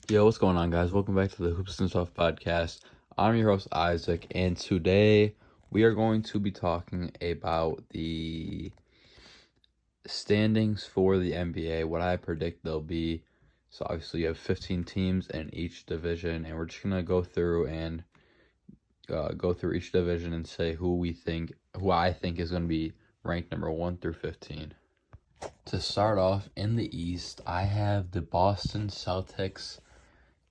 Yo, what's going on, guys? Welcome back to the Hoops and Stuff podcast. I'm your host, Isaac, and today we are going to be talking about the standings for the NBA, what I predict they'll be. So, obviously, you have 15 teams in each division, and we're just going to go through each division and say who I think is going to be ranked number 1 through 15. To start off, in the East, I have the Boston Celtics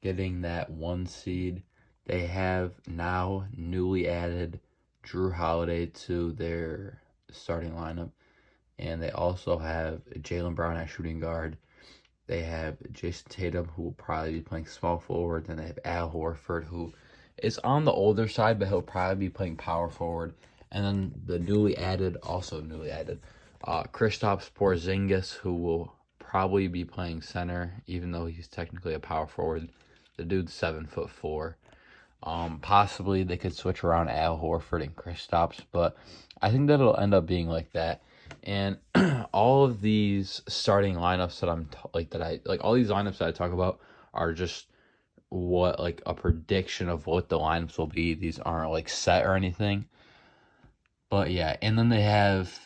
getting that 1 seed. They have now newly added Drew Holiday to their starting lineup, and they also have Jaylen Brown at shooting guard. They have Jason Tatum, who will probably be playing small forward. Then they have Al Horford, who is on the older side, but he'll probably be playing power forward. And then the newly added Kristaps Porzingis, who will probably be playing center, even though he's technically a power forward. The dude's 7'4". Possibly they could switch around Al Horford and Kristaps, but I think that it'll end up being like that. And all of these starting lineups all these lineups that I talk about are just what a prediction of what the lineups will be. These aren't set or anything. But yeah, and then they have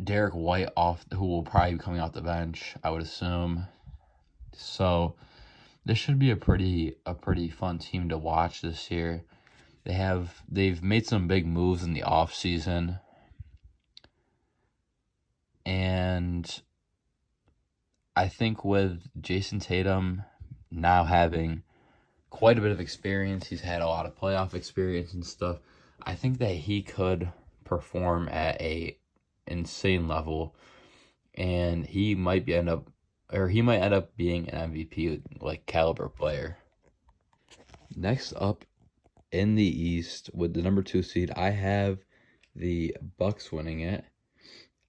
Derek White who will probably be coming off the bench, I would assume. So this should be a pretty fun team to watch this year. They've made some big moves in the offseason. And I think with Jason Tatum now having quite a bit of experience, he's had a lot of playoff experience and stuff, I think that he could perform at a insane level, and he might end up being an MVP caliber player. Next up in the East with the number 2 seed, I have the Bucks winning it.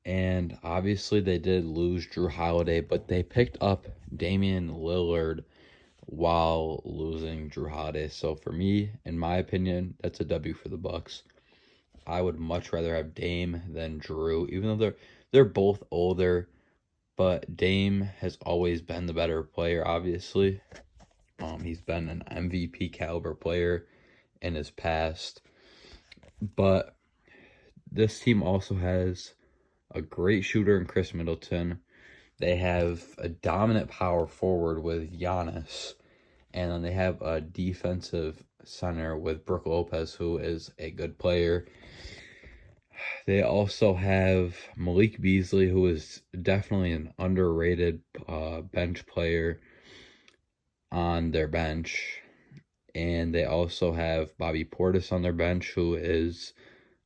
And obviously they did lose Drew Holiday, but they picked up Damian Lillard while losing Drew Holiday. So for me, in my opinion, that's a W for the Bucks. I would much rather have Dame than Drew, even though they're both older, but Dame has always been the better player, obviously. He's been an MVP caliber player in his past. But this team also has a great shooter in Chris Middleton. They have a dominant power forward with Giannis. And then they have a defensive center with Brook Lopez, who is a good player. They also have Malik Beasley, who is definitely an underrated bench player on their bench. And they also have Bobby Portis on their bench, who is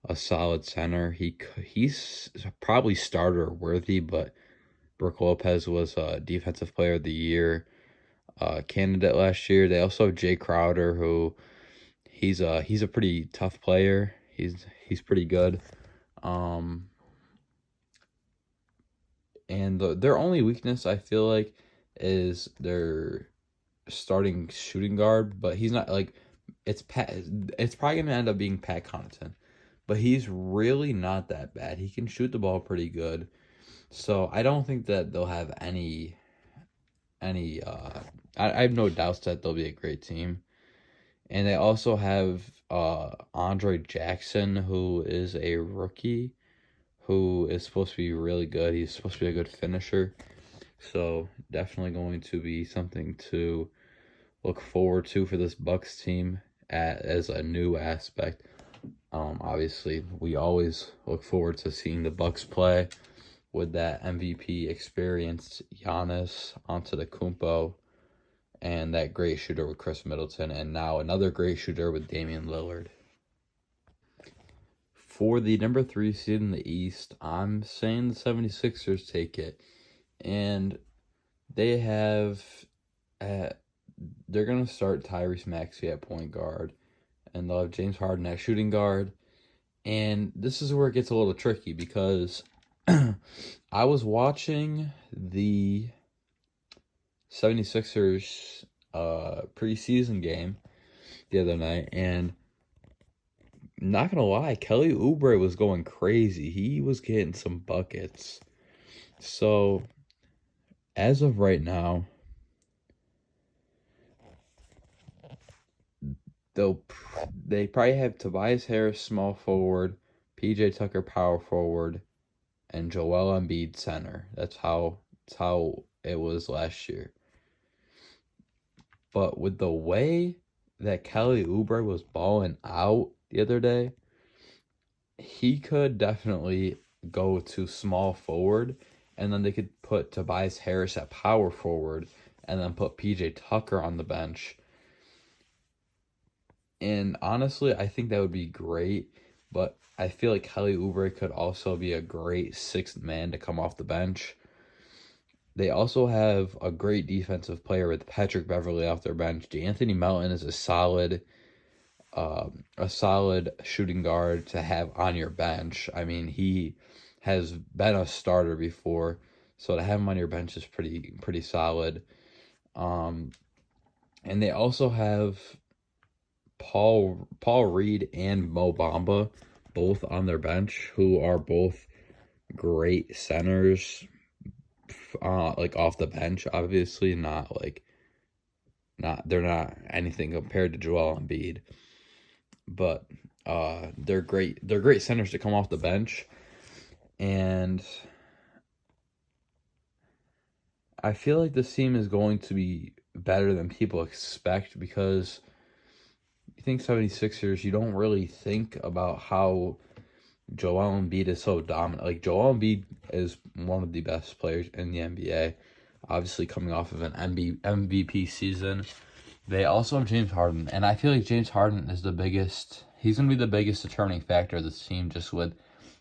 a solid center. He's probably starter worthy, but Brook Lopez was a defensive player of the year candidate last year. They also have Jay Crowder, who he's a pretty tough player. He's pretty good. And their only weakness, I feel like, is their starting shooting guard, but he's not it's probably gonna end up being Pat Connaughton, but he's really not that bad. He can shoot the ball pretty good, so I don't think that they'll have any. I have no doubts that they'll be a great team, and they also have Andre Jackson, who is a rookie, who is supposed to be really good. He's supposed to be a good finisher. So definitely going to be something to look forward to for this Bucks team as a new aspect. Obviously, we always look forward to seeing the Bucks play with that MVP experienced Giannis Antetokounmpo and that great shooter with Chris Middleton, and now another great shooter with Damian Lillard. For the number 3 seed in the East, I'm saying the 76ers take it. And they have, they're going to start Tyrese Maxey at point guard. And they'll have James Harden at shooting guard. And this is where it gets a little tricky because I was watching the 76ers preseason game the other night, and not gonna lie, Kelly Oubre was going crazy. He was getting some buckets. So as of right now, they probably have Tobias Harris small forward, PJ Tucker power forward, and Joel Embiid center. That's how it was last year. But with the way that Kelly Oubre was balling out the other day, he could definitely go to small forward, and then they could put Tobias Harris at power forward, and then put PJ Tucker on the bench. And honestly, I think that would be great, but I feel like Kelly Oubre could also be a great sixth man to come off the bench. They also have a great defensive player with Patrick Beverley off their bench. DeAnthony Melton is a solid shooting guard to have on your bench. I mean, he has been a starter before, so to have him on your bench is pretty solid. And they also have Paul Reed and Mo Bamba both on their bench, who are both great centers. Like off the bench, obviously they're not anything compared to Joel Embiid, but they're great centers to come off the bench, and I feel like this team is going to be better than people expect, because you think 76ers, you don't really think about how Joel Embiid is so dominant. Like, Joel Embiid is one of the best players in the NBA, obviously coming off of an MVP season. They also have James Harden, and I feel like James Harden is he's going to be the biggest determining factor of this team, just with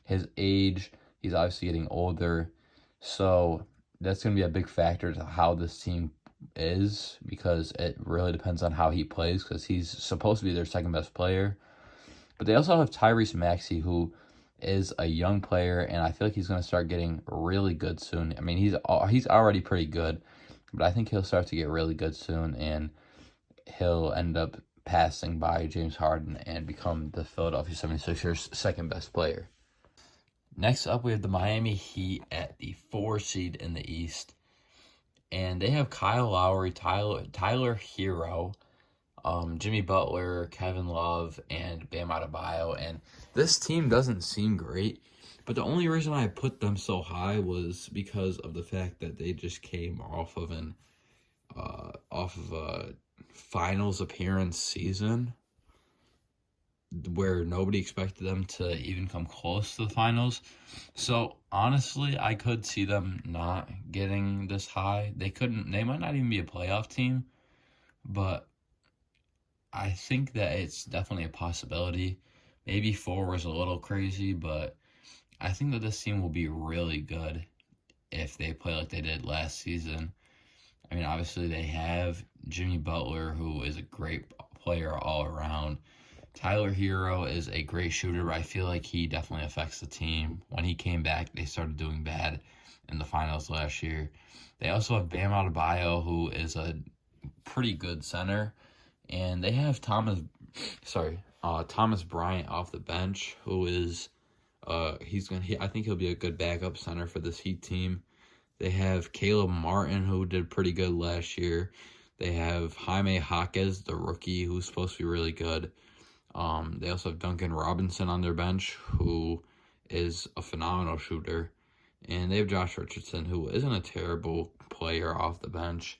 his age. He's obviously getting older, so that's going to be a big factor to how this team is, because it really depends on how he plays, because he's supposed to be their second best player. But they also have Tyrese Maxey, who is a young player, and I feel like he's going to start getting really good soon. I mean, he's already pretty good, but I think he'll start to get really good soon, and he'll end up passing by James Harden and become the Philadelphia 76ers' second best player. Next up, we have the Miami Heat at the 4 seed in the East, and they have Kyle Lowry, Tyler Hero, Jimmy Butler, Kevin Love, and Bam Adebayo. And this team doesn't seem great, but the only reason I put them so high was because of the fact that they just came off of a finals appearance season where nobody expected them to even come close to the finals. So honestly, I could see them not getting this high. They might not even be a playoff team, but I think that it's definitely a possibility. Maybe 4 was a little crazy, but I think that this team will be really good if they play like they did last season. I mean, obviously they have Jimmy Butler, who is a great player all around. Tyler Hero is a great shooter, but I feel like he definitely affects the team. When he came back, they started doing bad in the finals last year. They also have Bam Adebayo, who is a pretty good center. And they have Thomas Bryant off the bench, who is I think he'll be a good backup center for this Heat team. They have Caleb Martin, who did pretty good last year. They have Jaime Jaquez, the rookie, who's supposed to be really good. They also have Duncan Robinson on their bench, who is a phenomenal shooter. And they have Josh Richardson, who isn't a terrible player off the bench.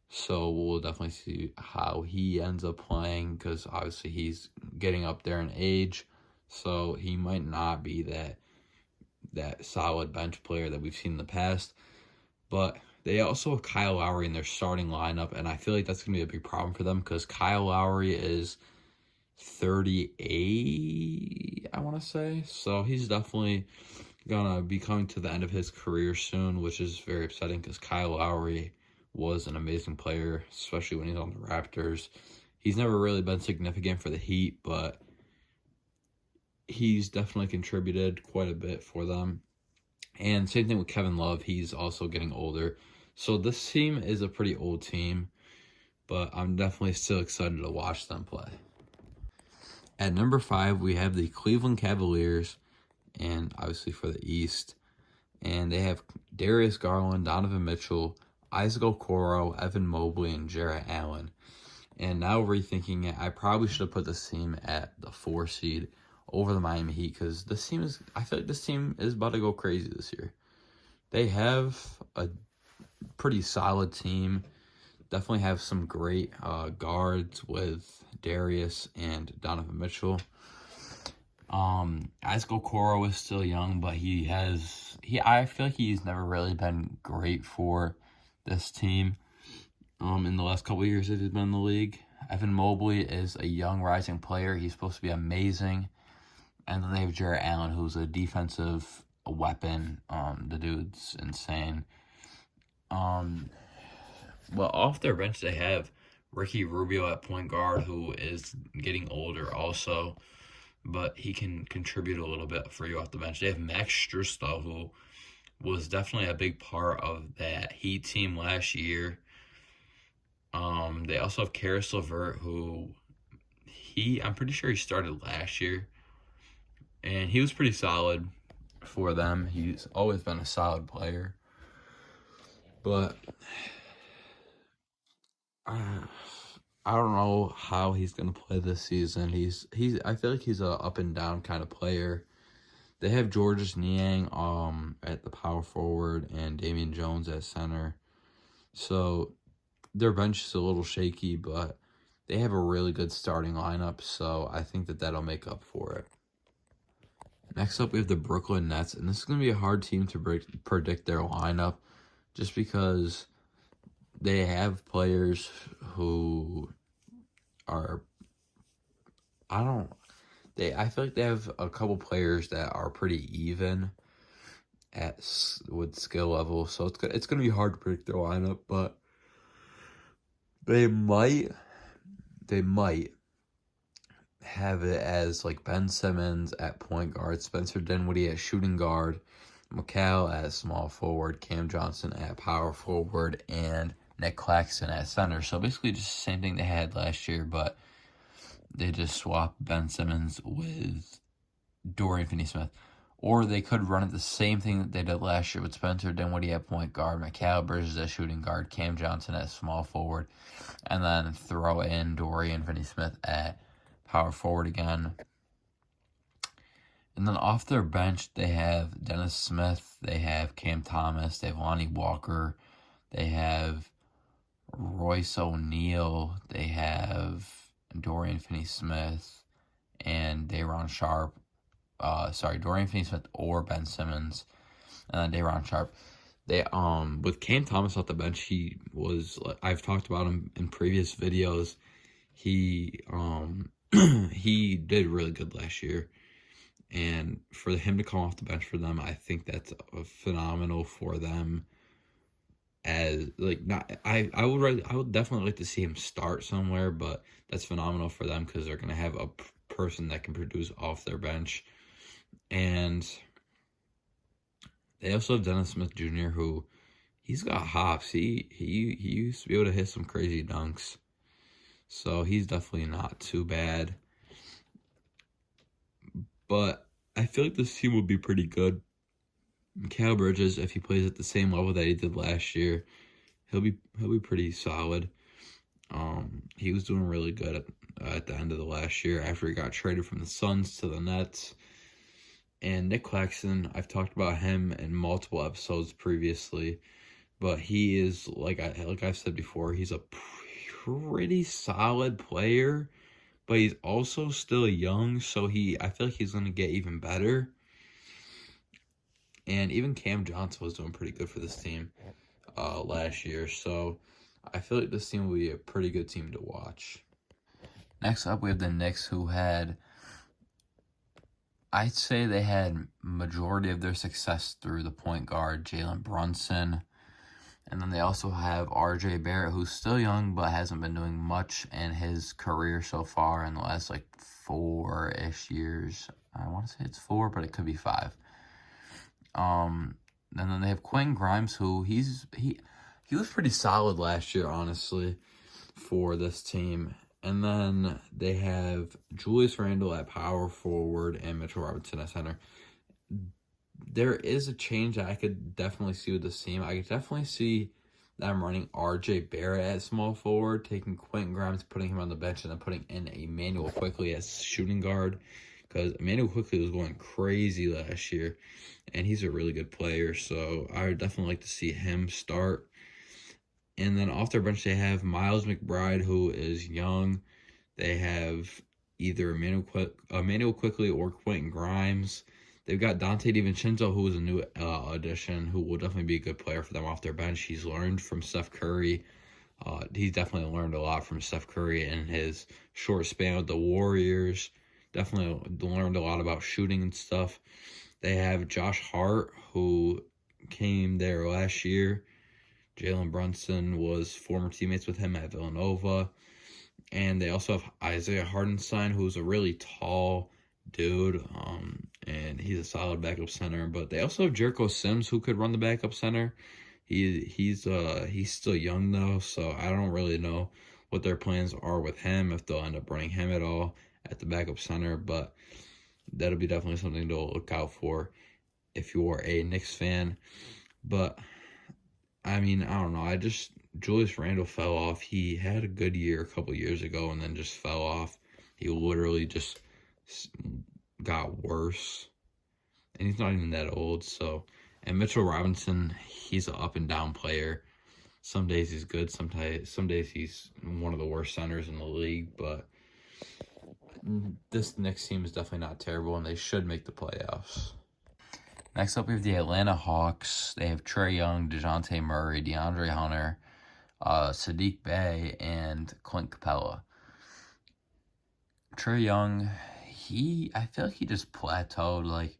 So we'll definitely see how he ends up playing, because obviously he's getting up there in age. So he might not be that solid bench player that we've seen in the past. But they also have Kyle Lowry in their starting lineup, and I feel like that's going to be a big problem for them, because Kyle Lowry is 38, I want to say. So he's definitely going to be coming to the end of his career soon, which is very upsetting, because Kyle Lowry was an amazing player, especially when he's on the Raptors. He's never really been significant for the Heat, but he's definitely contributed quite a bit for them. And same thing with Kevin Love. He's also getting older. So this team is a pretty old team, but I'm definitely still excited to watch them play. At number 5, we have the Cleveland Cavaliers, and obviously for the East. And they have Darius Garland, Donovan Mitchell, Isaac Okoro, Evan Mobley, and Jarrett Allen. And now rethinking it, I probably should have put this team at the 4 seed over the Miami Heat, because I feel like this team is about to go crazy this year. They have a pretty solid team. Definitely have some great guards with Darius and Donovan Mitchell. Isaac Okoro is still young, but I feel like he's never really been great for this team. In the last couple of years that he's been in the league. Evan Mobley is a young rising player. He's supposed to be amazing. And then they have Jarrett Allen, who's a defensive weapon. The dude's insane. Well, off their bench, they have Ricky Rubio at point guard, who is getting older also, but he can contribute a little bit for you off the bench. They have Max Strus, though, who was definitely a big part of that Heat team last year. They also have Karis LeVert, who I'm pretty sure he started last year, and he was pretty solid for them. He's always been a solid player, but I don't know how he's gonna play this season. I feel like he's a up and down kind of player. They have Georges Niang at the power forward and Damian Jones at center, so their bench is a little shaky, but they have a really good starting lineup, so I think that'll make up for it. Next up, we have the Brooklyn Nets, and this is going to be a hard team to predict their lineup, just because they have players who are, I feel like they have a couple players that are pretty even with skill level, so it's going to be hard to predict their lineup, but they might have it as like Ben Simmons at point guard, Spencer Dinwiddie at shooting guard, McHale at small forward, Cam Johnson at power forward, and Nick Claxton at center. So basically just the same thing they had last year, but they just swapped Ben Simmons with Dorian Finney-Smith. Or they could run it the same thing that they did last year with Spencer Dinwiddie at point guard, Mikal Bridges at shooting guard, Cam Johnson at small forward, and then throw in Dorian Finney-Smith at power forward again. And then off their bench, they have Dennis Smith, they have Cam Thomas, they have Lonnie Walker, they have Royce O'Neal, they have Dorian Finney-Smith, and Day'Ron Sharpe. Dorian Finney-Smith or Ben Simmons, and then Day'Ron Sharpe. They with Cam Thomas off the bench, I've talked about him in previous videos. He he did really good last year, and for him to come off the bench for them, I think that's phenomenal for them. I would definitely like to see him start somewhere, but that's phenomenal for them because they're gonna have a person that can produce off their bench. And they also have Dennis Smith Jr., who he's got hops. He used to be able to hit some crazy dunks. So he's definitely not too bad. But I feel like this team will be pretty good. Mikal Bridges, if he plays at the same level that he did last year, he'll be pretty solid. He was doing really good at the end of the last year after he got traded from the Suns to the Nets. And Nick Claxton, I've talked about him in multiple episodes previously, but he is, like I've said before, he's a pretty solid player, but he's also still young, so I feel like he's going to get even better. And even Cam Johnson was doing pretty good for this team last year, so I feel like this team will be a pretty good team to watch. Next up, we have the Knicks, who I'd say they had majority of their success through the point guard, Jalen Brunson. And then they also have R.J. Barrett, who's still young but hasn't been doing much in his career so far in the last, 4-ish years. I want to say it's 4, but it could be 5. And then they have Quentin Grimes, who he was pretty solid last year, honestly, for this team. And then they have Julius Randle at power forward and Mitchell Robinson at center. There is a change that I could definitely see with this team. I could definitely see them running R.J. Barrett at small forward, taking Quentin Grimes, putting him on the bench, and then putting in Emmanuel Quickley as shooting guard. Because Emmanuel Quickley was going crazy last year, and he's a really good player, so I would definitely like to see him start. And then off their bench, they have Miles McBride, who is young. They have either Emmanuel Quickley or Quentin Grimes. They've got Dante DiVincenzo, who is a new addition, who will definitely be a good player for them off their bench. He's learned from Steph Curry. He's definitely learned a lot from Steph Curry in his short span with the Warriors. Definitely learned a lot about shooting and stuff. They have Josh Hart, who came there last year. Jalen Brunson was former teammates with him at Villanova. And they also have Isaiah Hartenstein, who's a really tall dude, and he's a solid backup center. But they also have Jericho Sims, who could run the backup center. He's still young though, so I don't really know what their plans are with him, if they'll end up running him at all at the backup center. But that'll be definitely something to look out for if you're a Knicks fan. But I mean, I don't know. Julius Randle fell off. He had a good year a couple years ago and then just fell off. He literally just got worse. And he's not even that old, so. And Mitchell Robinson, he's an up and down player. Some days he's good, some days he's one of the worst centers in the league, but this Knicks team is definitely not terrible, and they should make the playoffs. Next up, we have the Atlanta Hawks. They have Trae Young, DeJounte Murray, DeAndre Hunter, Saddiq Bey, and Clint Capella. Trae Young, I feel like he just plateaued. Like,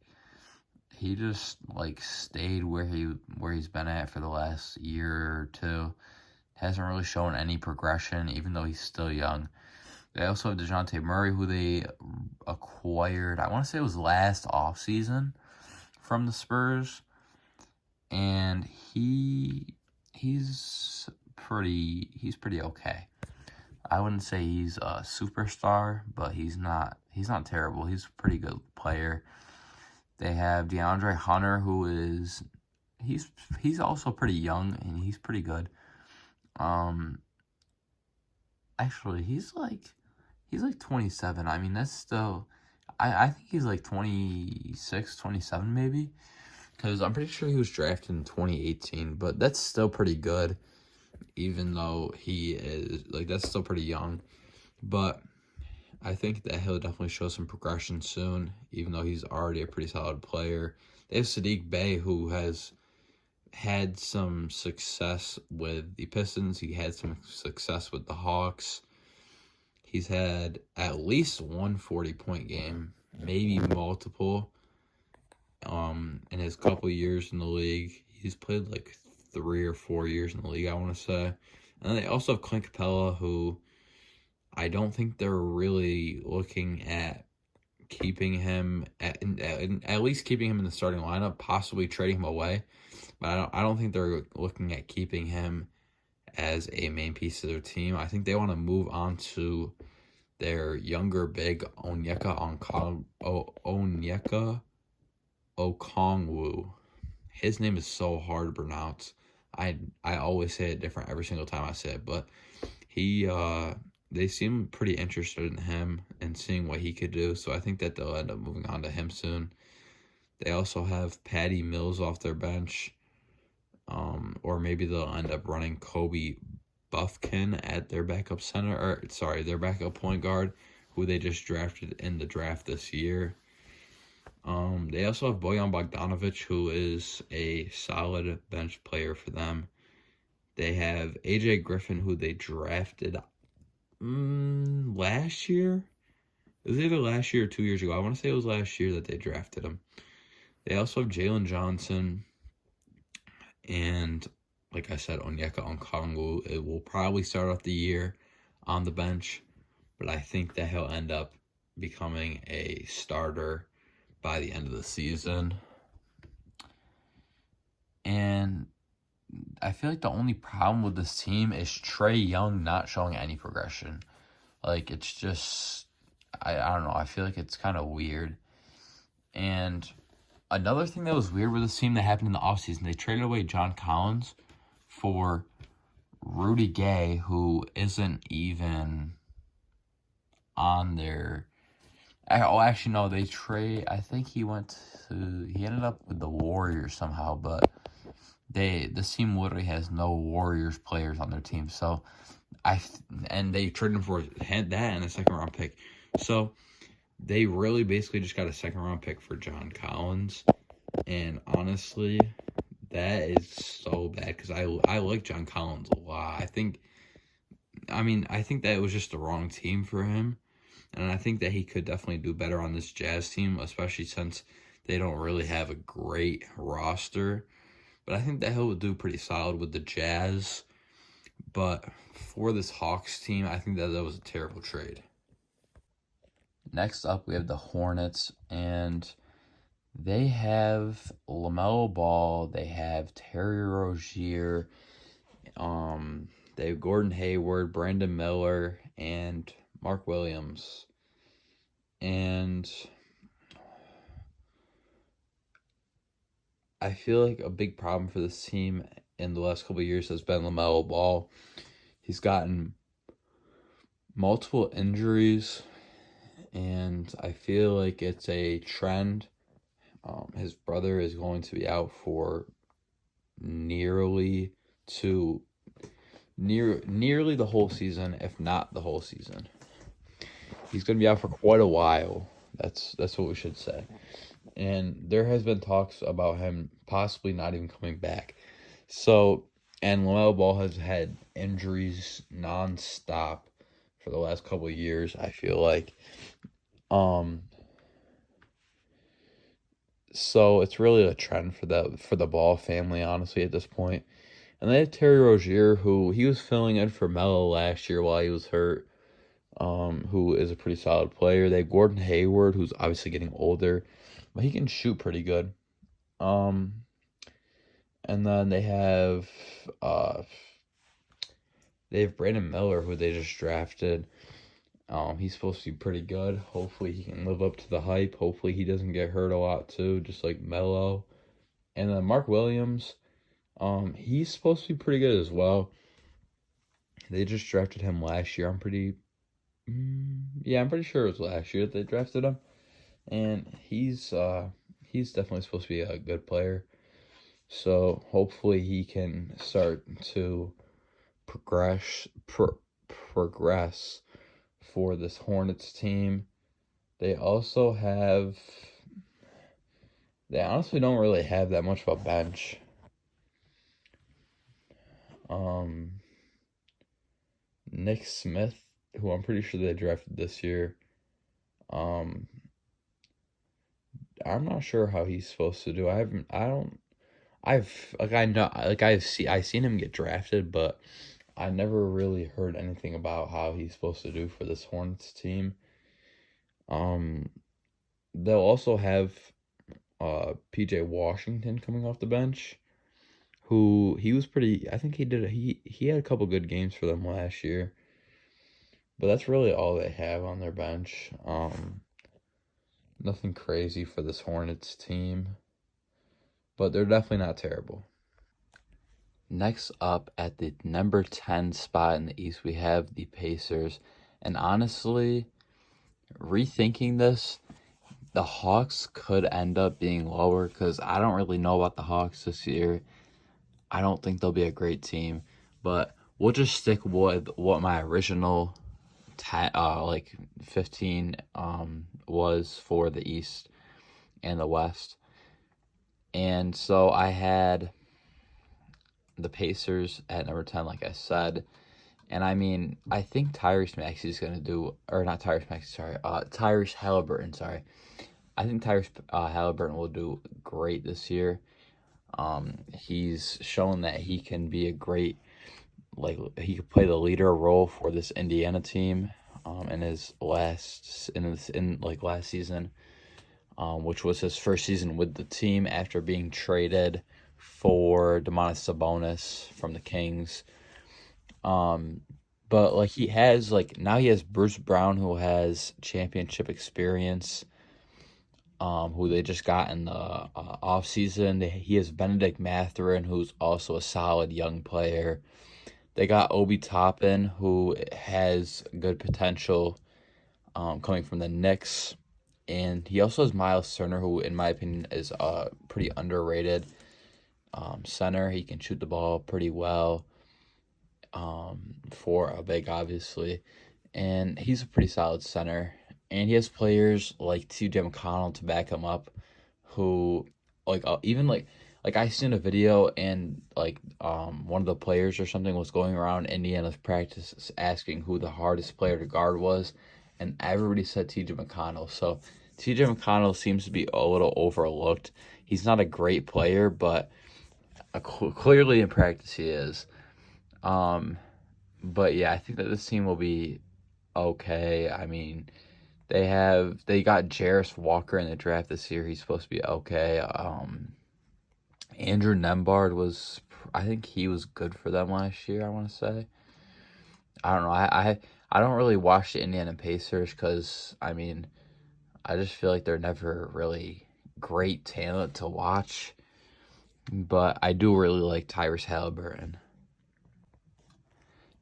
he just stayed where he's been at for the last year or two. Hasn't really shown any progression, even though he's still young. They also have DeJounte Murray, who they acquired, I want to say it was last offseason, from the Spurs. And he's pretty okay. I wouldn't say he's a superstar, but he's not terrible. He's a pretty good player. They have DeAndre Hunter, who is he's also pretty young and he's pretty good. Actually, he's like 27. I mean, that's still, I think he's like 26, 27 maybe, because I'm pretty sure he was drafted in 2018, but that's still pretty good, even though he is, that's still pretty young. But I think that he'll definitely show some progression soon, even though he's already a pretty solid player. They have Saddiq Bey, who has had some success with the Pistons. He had some success with the Hawks. He's had at least one 40-point game, maybe multiple, in his couple years in the league. He's played like 3 or 4 years in the league, I want to say. And then they also have Clint Capella, who I don't think they're really looking at keeping him, at least keeping him in the starting lineup, possibly trading him away. But I don't think they're looking at keeping him as a main piece of their team. I think they want to move on to their younger big, Onyeka Okongwu. His name is so hard to pronounce. I always say it different every single time I say it, but they seem pretty interested in him and seeing what he could do, so I think that they'll end up moving on to him soon. They also have Patty Mills off their bench, or maybe they'll end up running Kobe Buffkin at their backup their backup point guard, who they just drafted in the draft this year. They also have Bojan Bogdanovic, who is a solid bench player for them. They have AJ Griffin, who they drafted last year. It was either last year or 2 years ago. I want to say it was last year that they drafted him. They also have Jalen Johnson, and like I said, Onyeka Okongwu. It will probably start off the year on the bench, but I think that he'll end up becoming a starter by the end of the season. And I feel like the only problem with this team is Trae Young not showing any progression. It's just, I don't know, I feel like it's kind of weird. And another thing that was weird with this team that happened in the offseason, they traded away John Collins for Rudy Gay, who isn't even on their. Oh, actually, no. They trade. I think he ended up with the Warriors somehow, but this team literally has no Warriors players on their team. So and they traded him for that and a second round pick. So they really basically just got a second round pick for John Collins, and honestly, that is so bad because I like John Collins a lot. I think that it was just the wrong team for him, and I think that he could definitely do better on this Jazz team, especially since they don't really have a great roster. But I think that he'll do pretty solid with the Jazz. But for this Hawks team, I think that was a terrible trade. Next up, we have the Hornets, and they have LaMelo Ball, they have Terry Rozier, they have Gordon Hayward, Brandon Miller, and Mark Williams. And I feel like a big problem for this team in the last couple of years has been LaMelo Ball. He's gotten multiple injuries, and I feel like it's a trend. His brother is going to be out for nearly the whole season, if not the whole season. He's going to be out for quite a while. That's what we should say. And there has been talks about him possibly not even coming back. So, and LaMelo Ball has had injuries nonstop for the last couple of years, I feel like. So it's really a trend for the Ball family, honestly, at this point. And they have Terry Rozier, who he was filling in for Melo last year while he was hurt, who is a pretty solid player. They have Gordon Hayward, who's obviously getting older, but he can shoot pretty good. And then they have Brandon Miller, who they just drafted. He's supposed to be pretty good. Hopefully he can live up to the hype. Hopefully he doesn't get hurt a lot too, just like Melo. And then Mark Williams, he's supposed to be pretty good as well. They just drafted him last year. I'm pretty sure it was last year that they drafted him. And he's definitely supposed to be a good player. So hopefully he can start to progress for this Hornets team. They honestly don't really have that much of a bench. Nick Smith, who I'm pretty sure they drafted this year. I'm not sure how he's supposed to do. I've seen him get drafted, but I never really heard anything about how he's supposed to do for this Hornets team. They'll also have PJ Washington coming off the bench, who he was pretty. I think he had a couple good games for them last year. But that's really all they have on their bench. Nothing crazy for this Hornets team, but they're definitely not terrible. Next up at the number 10 spot in the East, we have the Pacers. And honestly, rethinking this, the Hawks could end up being lower because I don't really know about the Hawks this year. I don't think they'll be a great team, but we'll just stick with what my original 15 was for the East and the West. And so I had the Pacers at number 10, like I said. And I mean, I think Tyrese Maxey is going to do, or not Tyrese Maxey, sorry, Tyrese Halliburton, sorry. I think Tyrese Halliburton will do great this year. He's shown that he can be a great, he could play the leader role for this Indiana team, in last season, which was his first season with the team after being traded for Domantas Sabonis from the Kings. But he has now he has Bruce Brown, who has championship experience, who they just got in the offseason. He has Benedict Mathurin, who's also a solid young player. They got Obi Toppin, who has good potential coming from the Knicks. And he also has Miles Turner, who, in my opinion, is a pretty underrated center. He can shoot the ball pretty well for a big, obviously. And he's a pretty solid center. And he has players like TJ McConnell to back him up, who, even like I seen a video and one of the players or something was going around Indiana's practice asking who the hardest player to guard was, and everybody said TJ McConnell. So TJ McConnell seems to be a little overlooked. He's not a great player, but clearly in practice he is. But yeah, I think that this team will be okay. I mean, they got Jarris Walker in the draft this year. He's supposed to be okay. Andrew Nembhard I think he was good for them last year, I want to say. I don't know. I don't really watch the Indiana Pacers because, I mean, I just feel like they're never really great talent to watch. But I do really like Tyrese Halliburton.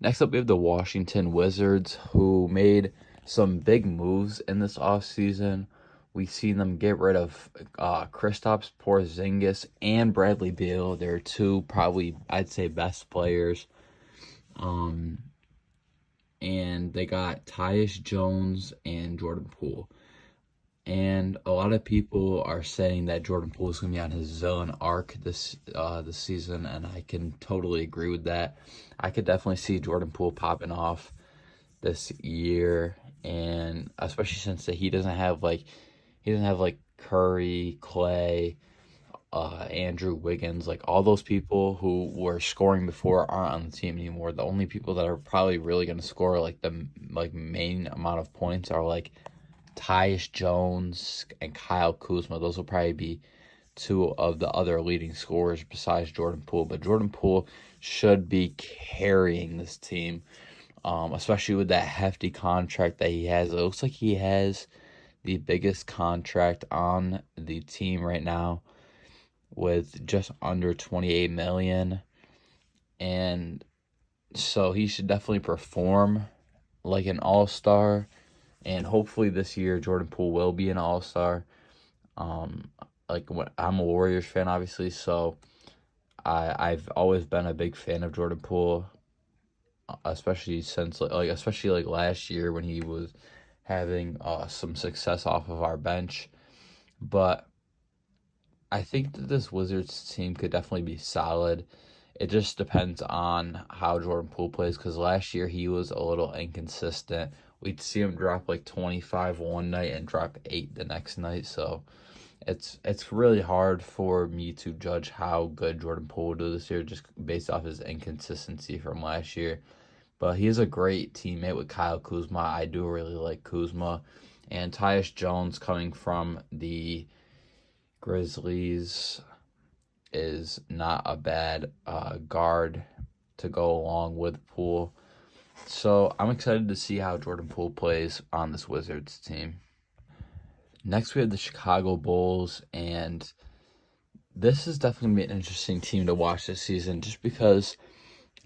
Next up, we have the Washington Wizards, who made some big moves in this offseason. We've seen them get rid of Kristaps Porzingis and Bradley Beal. They're two probably, I'd say, best players. And they got Tyus Jones and Jordan Poole. And a lot of people are saying that Jordan Poole is going to be on his villain arc this season, and I can totally agree with that. I could definitely see Jordan Poole popping off this year, and especially since he doesn't have Curry, Clay, Andrew Wiggins, like all those people who were scoring before aren't on the team anymore. The only people that are probably really going to score the main amount of points are Tyus Jones and Kyle Kuzma. Those will probably be two of the other leading scorers besides Jordan Poole. But Jordan Poole should be carrying this team, especially with that hefty contract that he has. It looks like he has the biggest contract on the team right now with just under $28 million. And so he should definitely perform like an all-star. And hopefully this year Jordan Poole will be an all-star. I'm a Warriors fan, obviously, so I've always been a big fan of Jordan Poole, especially since especially last year when he was having some success off of our bench. But I think that this Wizards team could definitely be solid. It just depends on how Jordan Poole plays, because last year he was a little inconsistent. We'd see him drop 25 one night and drop 8 the next night. So it's really hard for me to judge how good Jordan Poole will do this year just based off his inconsistency from last year. But he is a great teammate with Kyle Kuzma. I do really like Kuzma. And Tyus Jones, coming from the Grizzlies, is not a bad guard to go along with Poole. So I'm excited to see how Jordan Poole plays on this Wizards team. Next, we have the Chicago Bulls, and this is definitely going to be an interesting team to watch this season just because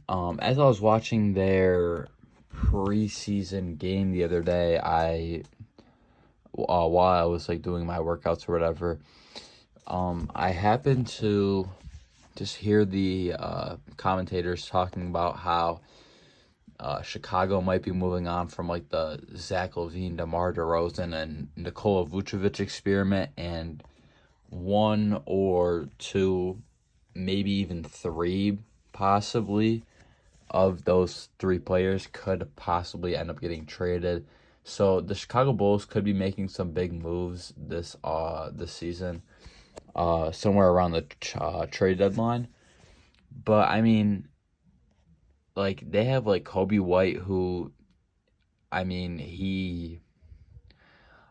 as I was watching their preseason game the other day, while I was doing my workouts or whatever, I happened to just hear the commentators talking about how Chicago might be moving on from the Zach LaVine, DeMar DeRozan, and Nikola Vucevic experiment, and 1 or 2, maybe even 3, possibly, of those 3 players could possibly end up getting traded. So the Chicago Bulls could be making some big moves this season, somewhere around the trade deadline. But I mean, they have Kobe White, who, I mean,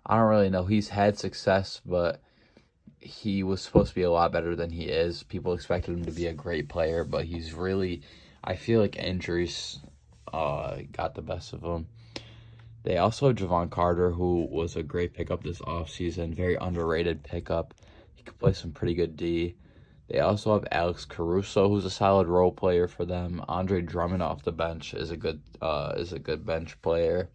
I don't really know. He's had success, but he was supposed to be a lot better than he is. People expected him to be a great player, but he's really, I feel like injuries got the best of him. They also have Javon Carter, who was a great pickup this offseason, very underrated pickup. He could play some pretty good D. They also have Alex Caruso, who's a solid role player for them. Andre Drummond off the bench is a good bench player.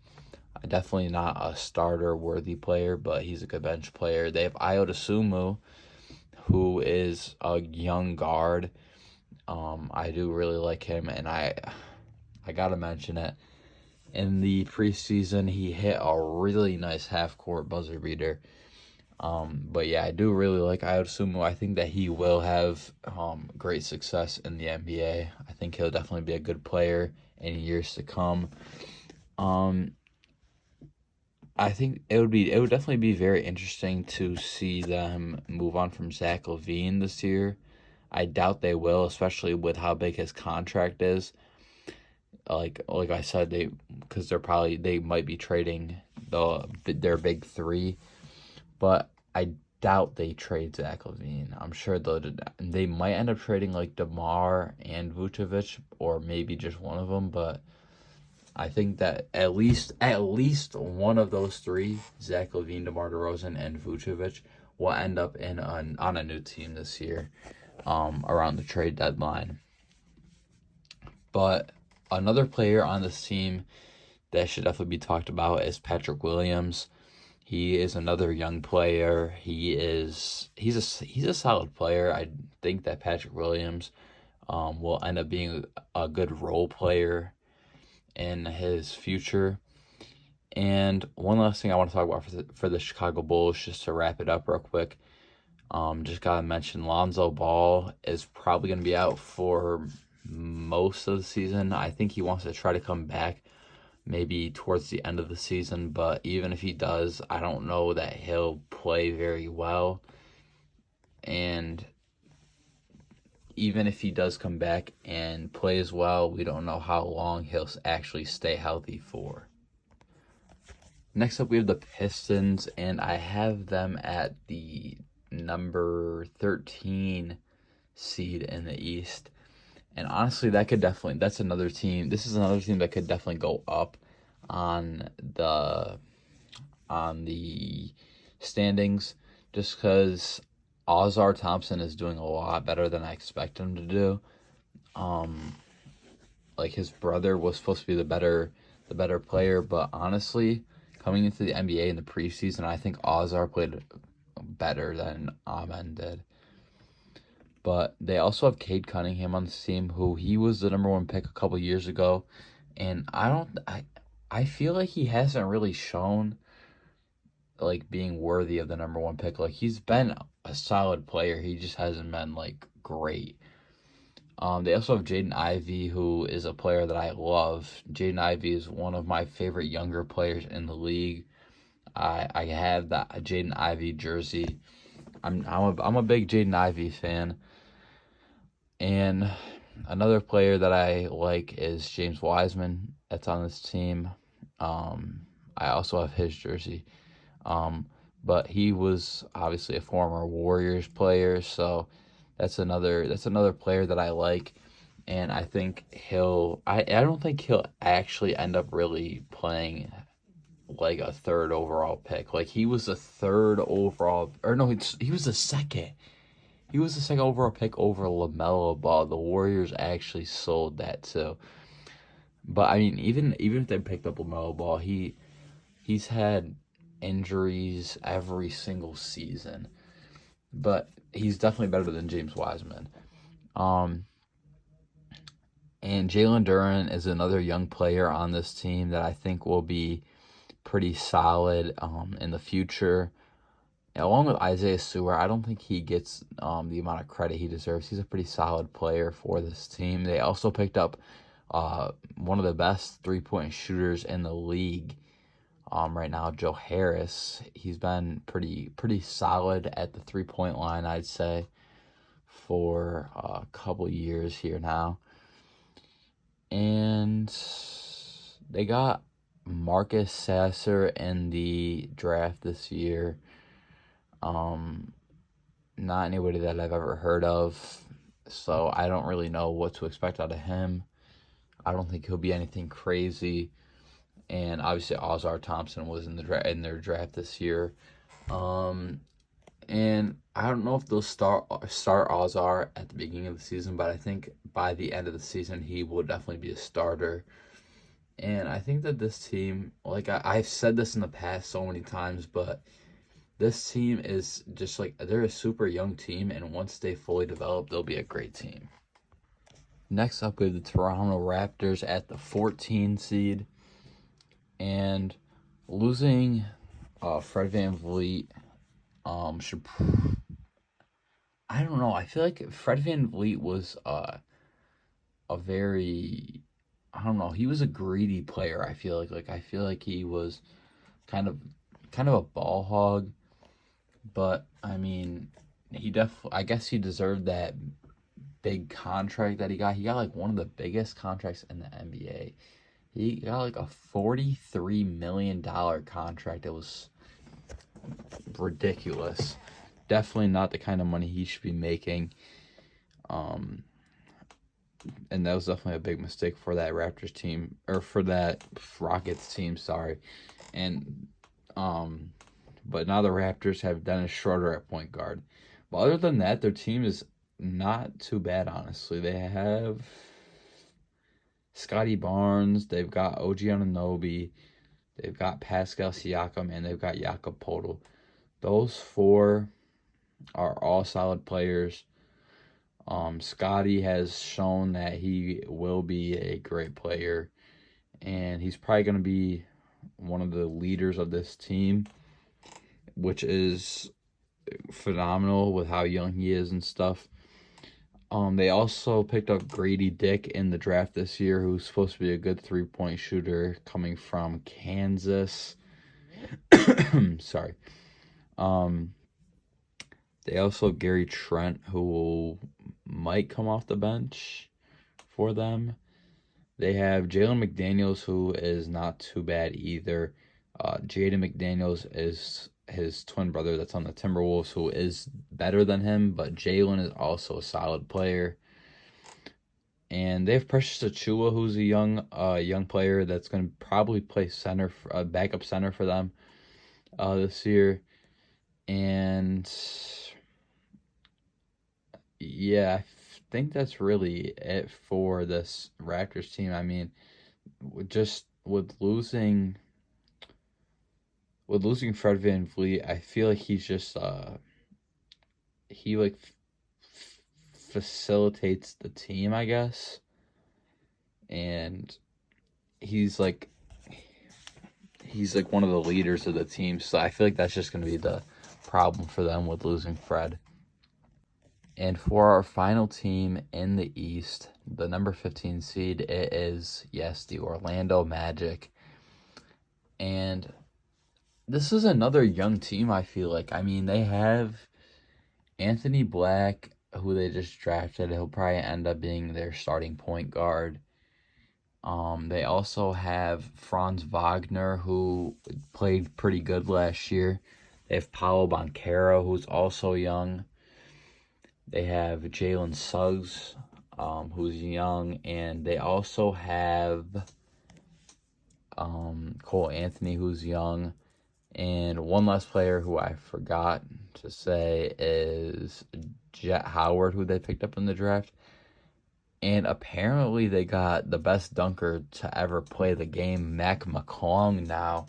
Definitely not a starter worthy player, but he's a good bench player. They have Ayo Dosunmu, who is a young guard. I do really like him, and I gotta mention it. In the preseason, he hit a really nice half-court buzzer beater. But yeah, I do really like Ayo Dosunmu. I think that he will have great success in the NBA. I think he'll definitely be a good player in years to come. I think it would definitely be very interesting to see them move on from Zach LaVine this year. I doubt they will, especially with how big his contract is. Like I said, they might be trading their big three, but I doubt they trade Zach LaVine. I'm sure they might end up trading like DeMar and Vucevic, or maybe just one of them, but I think that at least one of those three, Zach LaVine, DeMar DeRozan, and Vucevic, will end up on a new team this year, around the trade deadline. But another player on this team that should definitely be talked about is Patrick Williams. He is another young player. He's a solid player. I think that Patrick Williams will end up being a good role player in his future. And one last thing I want to talk about for the Chicago Bulls, just to wrap it up real quick. Just gotta mention Lonzo Ball is probably gonna be out for most of the season. I think he wants to try to come back maybe towards the end of the season, but even if he does, I don't know that he'll play very well. And even if he does come back and plays well, we don't know how long he'll actually stay healthy for. Next up, we have the Pistons, and I have them at the number 13 seed in the East. And honestly, that's another team. This is another team that could definitely go up on the standings, just because Ausar Thompson is doing a lot better than I expect him to do. Like his brother was supposed to be the better player, but honestly, coming into the NBA in the preseason, I think Ausar played better than Amen did. But they also have Cade Cunningham on the team, who he was the number one pick a couple years ago, and I feel like he hasn't really shown like being worthy of the number one pick. Like he's been a solid player, he just hasn't been like great. They also have Jaden Ivey, who is a player that I love. Jaden Ivey is one of my favorite younger players in the league. I have that Jaden Ivey jersey. I'm a big Jaden Ivey fan. And another player that I like is James Wiseman. That's on this team. I also have his jersey. But he was obviously a former Warriors player, so that's another player that I like. And I think I don't think he'll actually end up really playing like a third overall pick. Like he was a third overall, or no, he was the second. He was the second overall pick over LaMelo Ball. The Warriors actually sold that too. But I mean, even if they picked up LaMelo Ball, he's had injuries every single season. But he's definitely better than James Wiseman. And Jalen Duren is another young player on this team that I think will be pretty solid in the future. Along with Isaiah Stewart, I don't think he gets the amount of credit he deserves. He's a pretty solid player for this team. They also picked up one of the best three-point shooters in the league right now, Joe Harris. He's been pretty solid at the three-point line, I'd say, for a couple years here now. And they got Marcus Sasser in the draft this year. Not anybody that I've ever heard of, so I don't really know what to expect out of him. I don't think he'll be anything crazy. And obviously Ausar Thompson was in their draft this year. And I don't know if they'll start Ozar at the beginning of the season, but I think by the end of the season he will definitely be a starter. And I think that this team, like I've said this in the past so many times, but this team is just like they're a super young team, and once they fully develop, they'll be a great team. Next up, we have the Toronto Raptors at the 14 seed, and losing Fred VanVleet should. I don't know. I feel like Fred VanVleet was a very, I don't know. He was a greedy player. I feel like I feel like he was kind of a ball hog, but I mean, I guess he deserved that big contract that he got. He got like one of the biggest contracts in the NBA. He got like a $43 million contract. It was ridiculous. Definitely not the kind of money he should be making. And that was definitely a big mistake for that Raptors team, or for that Rockets team, sorry. And but now the Raptors have Dennis Schroeder at point guard. But other than that, their team is not too bad, honestly. They have Scotty Barnes, they've got OG Anunoby, they've got Pascal Siakam, and they've got Jakob Poeltl. Those four are all solid players. Scotty has shown that he will be a great player, and he's probably going to be one of the leaders of this team, which is phenomenal with how young he is and stuff. They also picked up Grady Dick in the draft this year, who's supposed to be a good three-point shooter coming from Kansas. Sorry. They also Gary Trent, who might come off the bench for them. They have Jalen McDaniels, who is not too bad either. Jaden McDaniels is his twin brother that's on the Timberwolves, who is better than him, but Jalen is also a solid player. And they have Precious Achiuwa, who's a young player that's going to probably play center, backup center for them this year. And yeah, I think that's really it for this Raptors team. I mean, just with losing Fred VanVleet, I feel like he's just he like facilitates the team, I guess, and he's like one of the leaders of the team. So I feel like that's just going to be the problem for them with losing Fred. And for our final team in the East, the number 15 seed, it is, yes, the Orlando Magic. And this is another young team, I feel like. I mean, they have Anthony Black, who they just drafted. He'll probably end up being their starting point guard. They also have Franz Wagner, who played pretty good last year. They have Paolo Banchero, who's also young. They have Jalen Suggs, who's young, and they also have Cole Anthony, who's young. And one last player who I forgot to say is Jet Howard, who they picked up in the draft. And apparently they got the best dunker to ever play the game, Mac McClung, now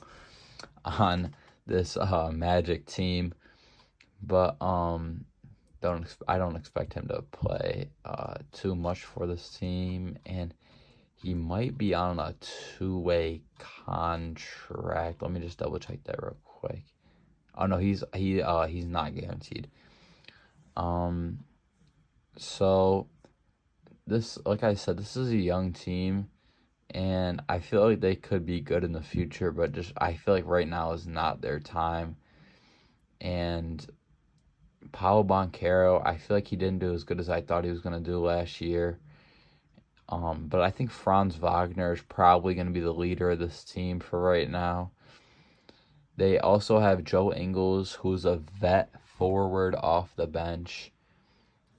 on this Magic team. But I don't expect him to play too much for this team, and he might be on a 2-way contract. Let me just double check that real quick. Oh no, he's not guaranteed. So this, like I said, this is a young team, and I feel like they could be good in the future, but just I feel like right now is not their time. And Paolo Banchero, I feel like he didn't do as good as I thought he was going to do last year. But I think Franz Wagner is probably going to be the leader of this team for right now. They also have Joe Ingles, who's a vet forward off the bench.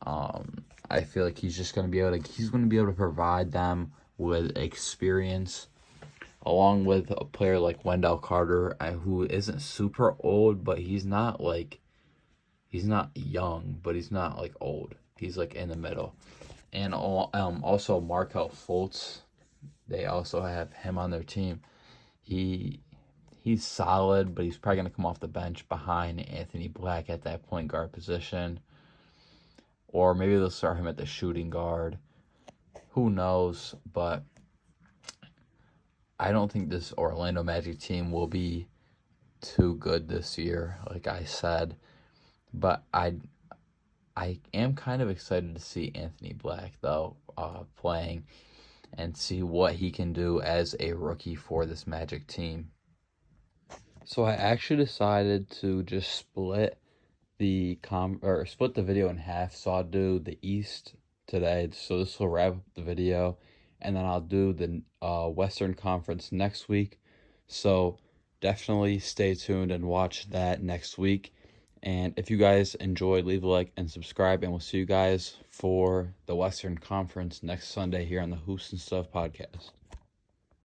I feel like he's going to be able to provide them with experience, along with a player like Wendell Carter, who isn't super old, but he's not like He's not young, but he's not like old. He's like in the middle. And also Markel Fultz, they also have him on their team. He's solid, but he's probably gonna come off the bench behind Anthony Black at that point guard position. Or maybe they'll start him at the shooting guard. Who knows? But I don't think this Orlando Magic team will be too good this year, like I said. But I am kind of excited to see Anthony Black, though, playing and see what he can do as a rookie for this Magic team. So I actually decided to just split the video in half. So I'll do the East today. So this will wrap up the video, and then I'll do the Western Conference next week. So definitely stay tuned and watch that next week. And if you guys enjoyed, leave a like and subscribe, and we'll see you guys for the Western Conference next Sunday here on the Hoops and Stuff podcast.